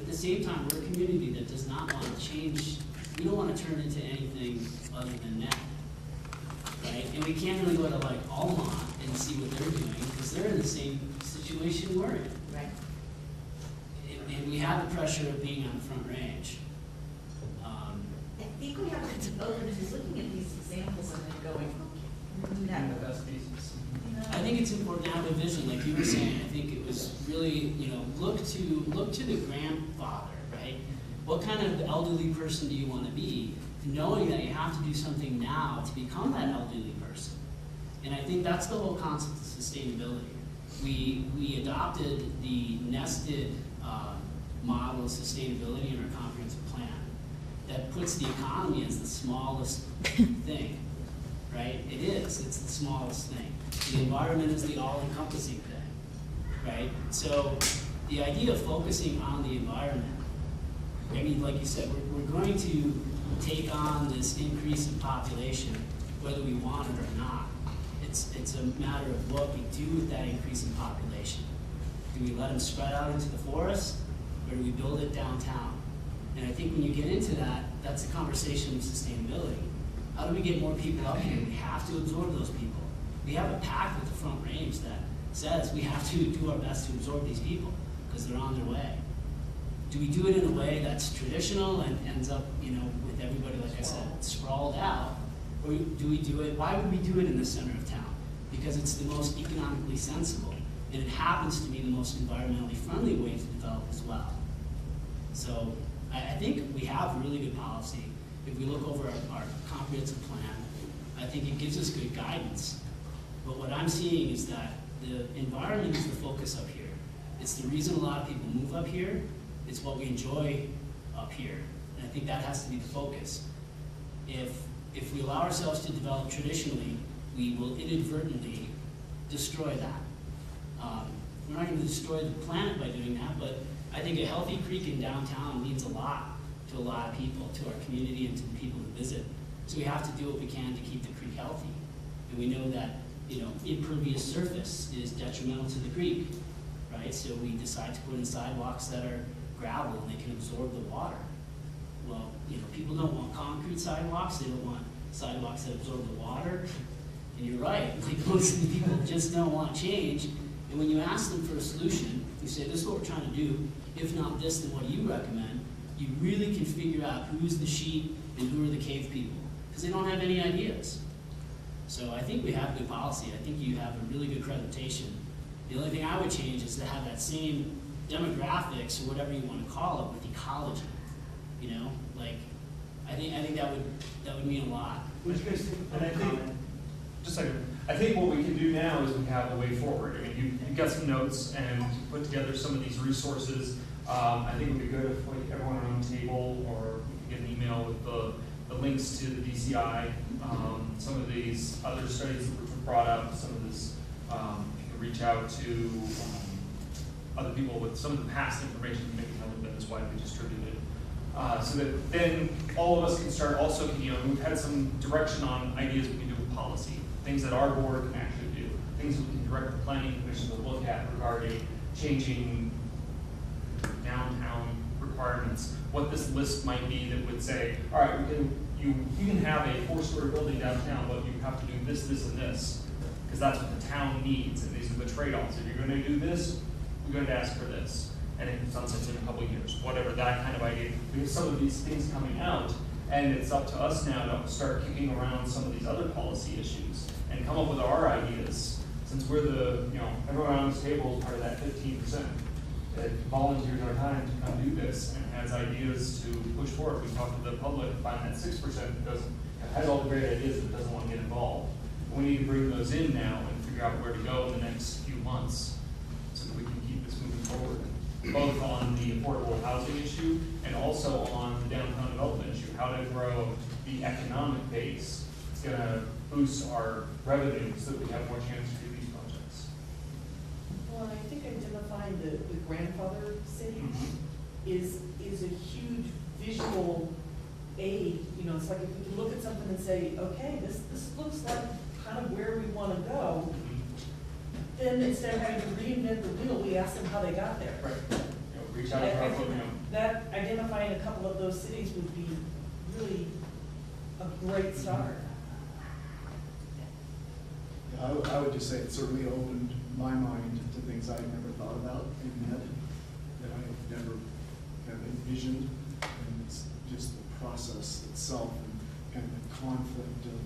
the same time, we're a community that does not want to change. We don't want to turn into anything other than that, right? And we can't really go to like Almont and see what they're doing, because they're in the same situation we're in. Right. And we have the pressure of being on the Front Range. I think we have to develop into looking at these examples and then going, okay, do that. The best cases. I think it's important to have a vision, like you were saying. I think it was really, look to the grandfather, right? What kind of elderly person do you want to be, knowing that you have to do something now to become that elderly person? And I think that's the whole concept of sustainability. We adopted the nested model of sustainability in our comprehensive plan that puts the economy as the smallest thing, right? It is, it's the smallest thing. The environment is the all-encompassing thing, right? So the idea of focusing on the environment, I mean, like you said, we're going to take on this increase in population, whether we want it or not. It's a matter of what we do with that increase in population. Do we let them spread out into the forest, or do we build it downtown? And I think when you get into that, that's the conversation of sustainability. How do we get more people up here? We have to absorb those people. We have a pact with the Front Range that says we have to do our best to absorb these people because they're on their way. Do we do it in a way that's traditional and ends up, with everybody, like I said, sprawled out? Or do we do it, why would we do it in the center of town? Because it's the most economically sensible, and it happens to be the most environmentally friendly way to develop as well. So I think we have really good policy. If we look over our comprehensive plan, I think it gives us good guidance. But what I'm seeing is that the environment is the focus up here. It's the reason a lot of people move up here. It's what we enjoy up here. And I think that has to be the focus. If we allow ourselves to develop traditionally, we will inadvertently destroy that. We're not going to destroy the planet by doing that, but I think a healthy creek in downtown means a lot to a lot of people, to our community and to the people who visit. So we have to do what we can to keep the creek healthy. And we know that, impervious surface is detrimental to the creek, right? So we decide to put in sidewalks that are gravel and they can absorb the water. Well, people don't want concrete sidewalks. They don't want sidewalks that absorb the water. And you're right, like most of the people just don't want change. And when you ask them for a solution, you say, this is what we're trying to do. If not this, then what do you recommend? You really can figure out who's the sheep and who are the cave people, because they don't have any ideas. So I think we have good policy. I think you have a really good presentation. The only thing I would change is to have that same demographics, or whatever you want to call it, with ecology. I think that would mean a lot. Would you guys think? And I think, just a second. I think what we can do now is we have a way forward. I mean, you've got some notes and put together some of these resources. I think it would be good if everyone around the table, or we can get an email with the links to the DCI, some of these other studies that were brought up, some of this, you can reach out to other people with some of the past information to make it a little bit as widely distributed. So that then all of us can start also, we've had some direction on ideas we can do with policy, things that our board can actually do, things that we can direct the planning commission to look at regarding changing downtown requirements, what this list might be that would say, all right, you can have a 4-story building downtown, but you have to do this, this, and this, because that's what the town needs, and these are the trade-offs. If you're going to do this, you're going to ask for this, and it sunsets in a couple of years, whatever, that kind of idea. We have some of these things coming out, and it's up to us now to start kicking around some of these other policy issues and come up with our ideas, since we're everyone around this table is part of that 15% that volunteers our time to come do this and has ideas to push forward. We talk to the public, find that 6% that has all the great ideas but doesn't want to get involved. We need to bring those in now and figure out where to go in the next few months so that we can keep this moving forward, both on the affordable housing issue and also on the downtown development issue, how to grow the economic base. It's going to boost our revenue so that we have more chance to do these projects. Well, I think identifying the grandfather city is a huge visual aid. It's like if we can look at something and say, okay, this looks like kind of where we want to go, then instead of having to reinvent the wheel, we ask them how they got there. Right. reach out I to our, think you know. that identifying a couple of those cities would be really a great start. Yeah, I would just say it certainly opened my mind to things I had never thought about in Med, that I had never kind of envisioned. And it's just the process itself and kind of the conflict of,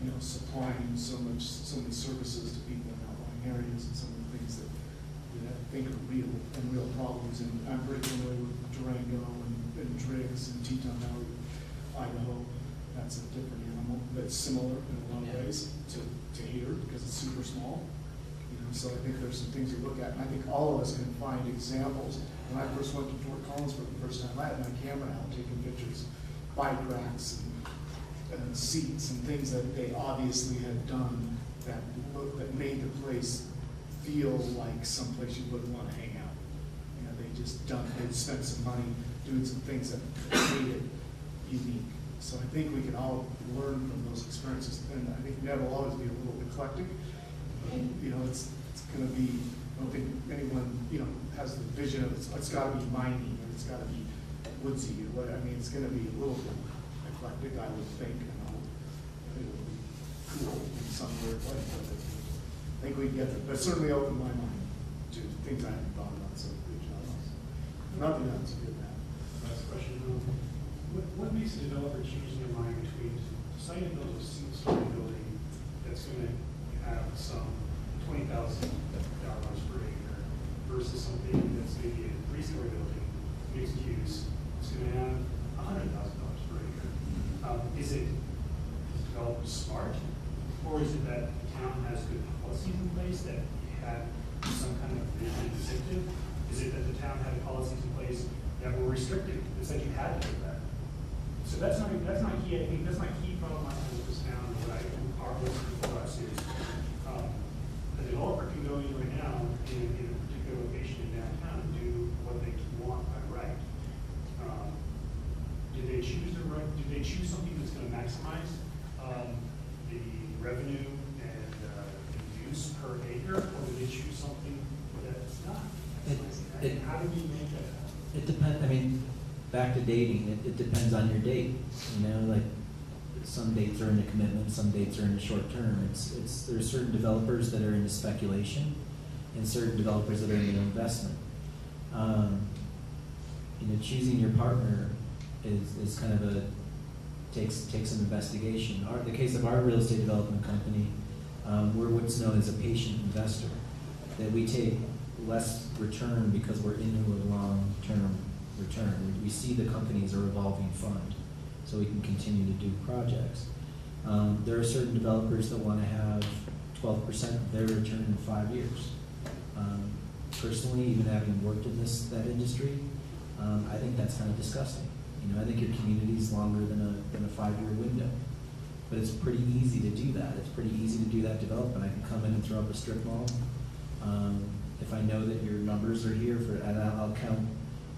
you know, supplying so many services to people in outlying areas and some of the things that I think are real problems. And I'm very familiar with Durango and Driggs and Teton Valley, Idaho. That's a different animal, but it's similar in a lot of ways to here because it's super small. You know, so I think there's some things to look at. And I think all of us can find examples. When I first went to Fort Collins for the first time, I had my camera out taking pictures, bike racks and seats and things that they obviously had done that made the place feel like someplace you wouldn't want to hang out. You know, they'd spent some money doing some things that made it unique. So I think we can all learn from those experiences, and I think Ned will always be a little eclectic. You know, it's going to be. I don't think anyone, you know, has the vision of it's got to be mining or it's got to be woodsy or what. I mean, it's going to be a little bit eclectic, I would think, and it'll be cool in some weird way. But I think we can get there. But it certainly opened my mind to things I hadn't thought about. So good job. Nothing else good that. Last question. What makes a developer change their mind between deciding to build a single-story building that's going to have some $20,000 per acre versus something that's maybe a three-story building, mixed use, it's going to have $100,000 per acre? Is it developers smart, or is it that the town has good policies in place that had some kind of incentive? Is it that the town had policies in place that were restrictive, that said you had to do that? So that's my key. I think that's my key problem I have with this town. What our listeners for us is a developer can go in right now in a particular location in downtown and do what they want by right. Did they choose the right? Did they choose something that's going to maximize the revenue and the use per acre, or did they choose something that's not maximizing? How do we make that happen? It depends, I mean, back to dating, it depends on your date, you know, like, some dates are into commitment, some dates are into short term. There's certain developers that are into speculation, and certain developers that are into investment. You know, choosing your partner is kind of takes some investigation. The case of our real estate development company, we're what's known as a patient investor, that we take less return because we're into a long-term return. We see the company as a revolving fund, so we can continue to do projects. There are certain developers that want to have 12% of their return in 5 years. Personally, even having worked in that industry, I think that's kind of disgusting. You know, I think your community is longer than a 5-year window, but it's pretty easy to do that. It's pretty easy to do that development. I can come in and throw up a strip mall. If I know that your numbers are here and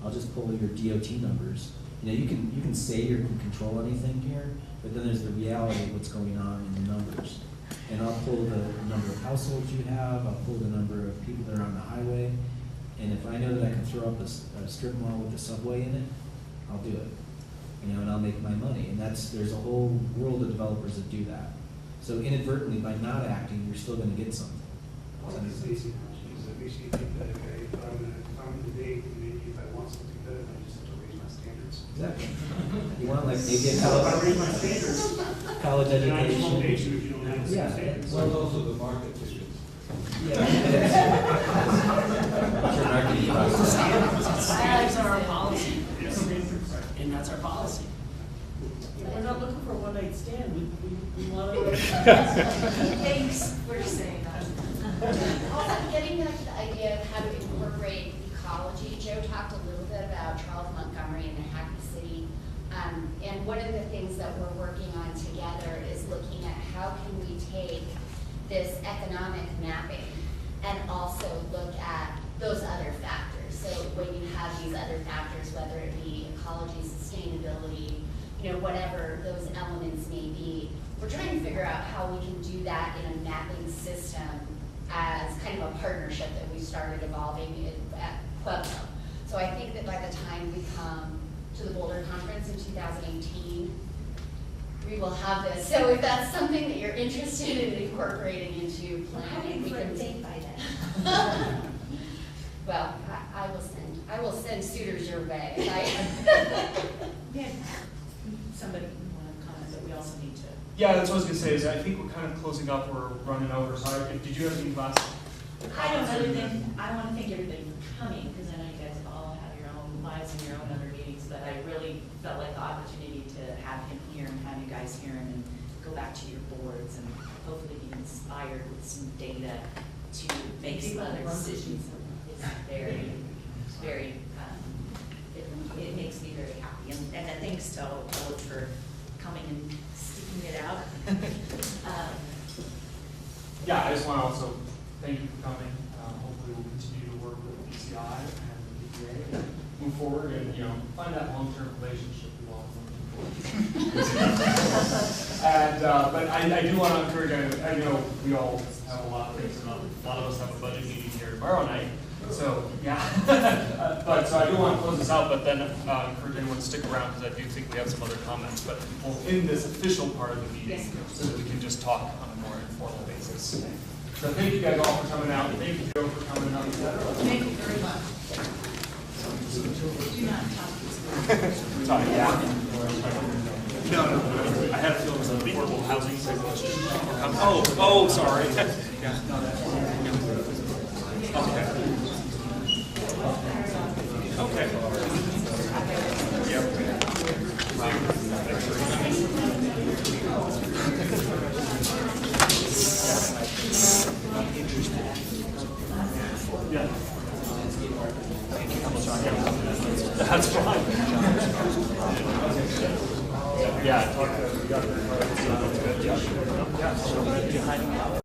I'll just pull your DOT numbers. You know, you can say you can control anything here, but then there's the reality of what's going on in the numbers. And I'll pull the number of households you have, I'll pull the number of people that are on the highway, and if I know that I can throw up a strip mall with a subway in it, I'll do it. You know, and I'll make my money. And there's a whole world of developers that do that. So inadvertently, by not acting, you're still going to get something. One of these basic analogies that makes you think that, okay, if I'm in the date, maybe if I want something better, then I just have to raise my standards. Exactly. You want like maybe a If I raise my standards, college then I just won't education. date you if you don't have the same Yeah. standards. Well, also the market issues. Yeah. It's your marketing process. Standards are our policy, Yes. and that's our policy. We're not looking for a one-night stand, we want to. Thanks for saying that. Also, getting back to the idea of how to incorporate ecology, Joe talked a little bit about Charles Montgomery and the Happy City. And one of the things that we're working on together is looking at how can we take this economic mapping and also look at those other factors. So when you have these other factors, whether it be ecology, sustainability, you know, whatever those elements may be, we're trying to figure out how we can do that in a mapping system as kind of a partnership that we started evolving at Pueblo. So I think time we come to the Boulder Conference in 2018, we will have this. So if that's something that you're interested in incorporating into planning, we can. date by then. Well, I will send suitors your way. Yeah, somebody want to comment, but we also need to. Yeah, that's what I was gonna say, is I think we're kind of closing up, we're running over, so did you have any last? I don't, other than, I want to thank everybody for coming, because I know you guys all have your own lives and your own other meetings, but I really felt like the opportunity to have him here and have you guys hear him and go back to your boards and hopefully be inspired with some data to make some other decisions. It's very, very, it makes me very happy. And then thanks to all for coming and sticking it out. Yeah, I just want to also thank you for coming. Hopefully we'll continue to work with BCI and the EPA and move forward and, find that long-term relationship we all are looking for. And, but I do want to encourage, I know we all have a lot of things, and a lot of us have a budget meeting here tomorrow night. So, yeah. But, so I do want to close this out, but then encourage anyone to stick around, because I do think we have some other comments. But we'll end this official part of the meeting so that we can just talk on a more informal basis. So thank you guys all for coming out. Thank you, Joe, for coming out. Thank you very much. Do not talk. Sorry, yeah. No. I had a feeling it was an affordable housing question. Oh, sorry. Yeah. Okay. Yeah. That's fine. Yeah, I talked to, we got the, yeah.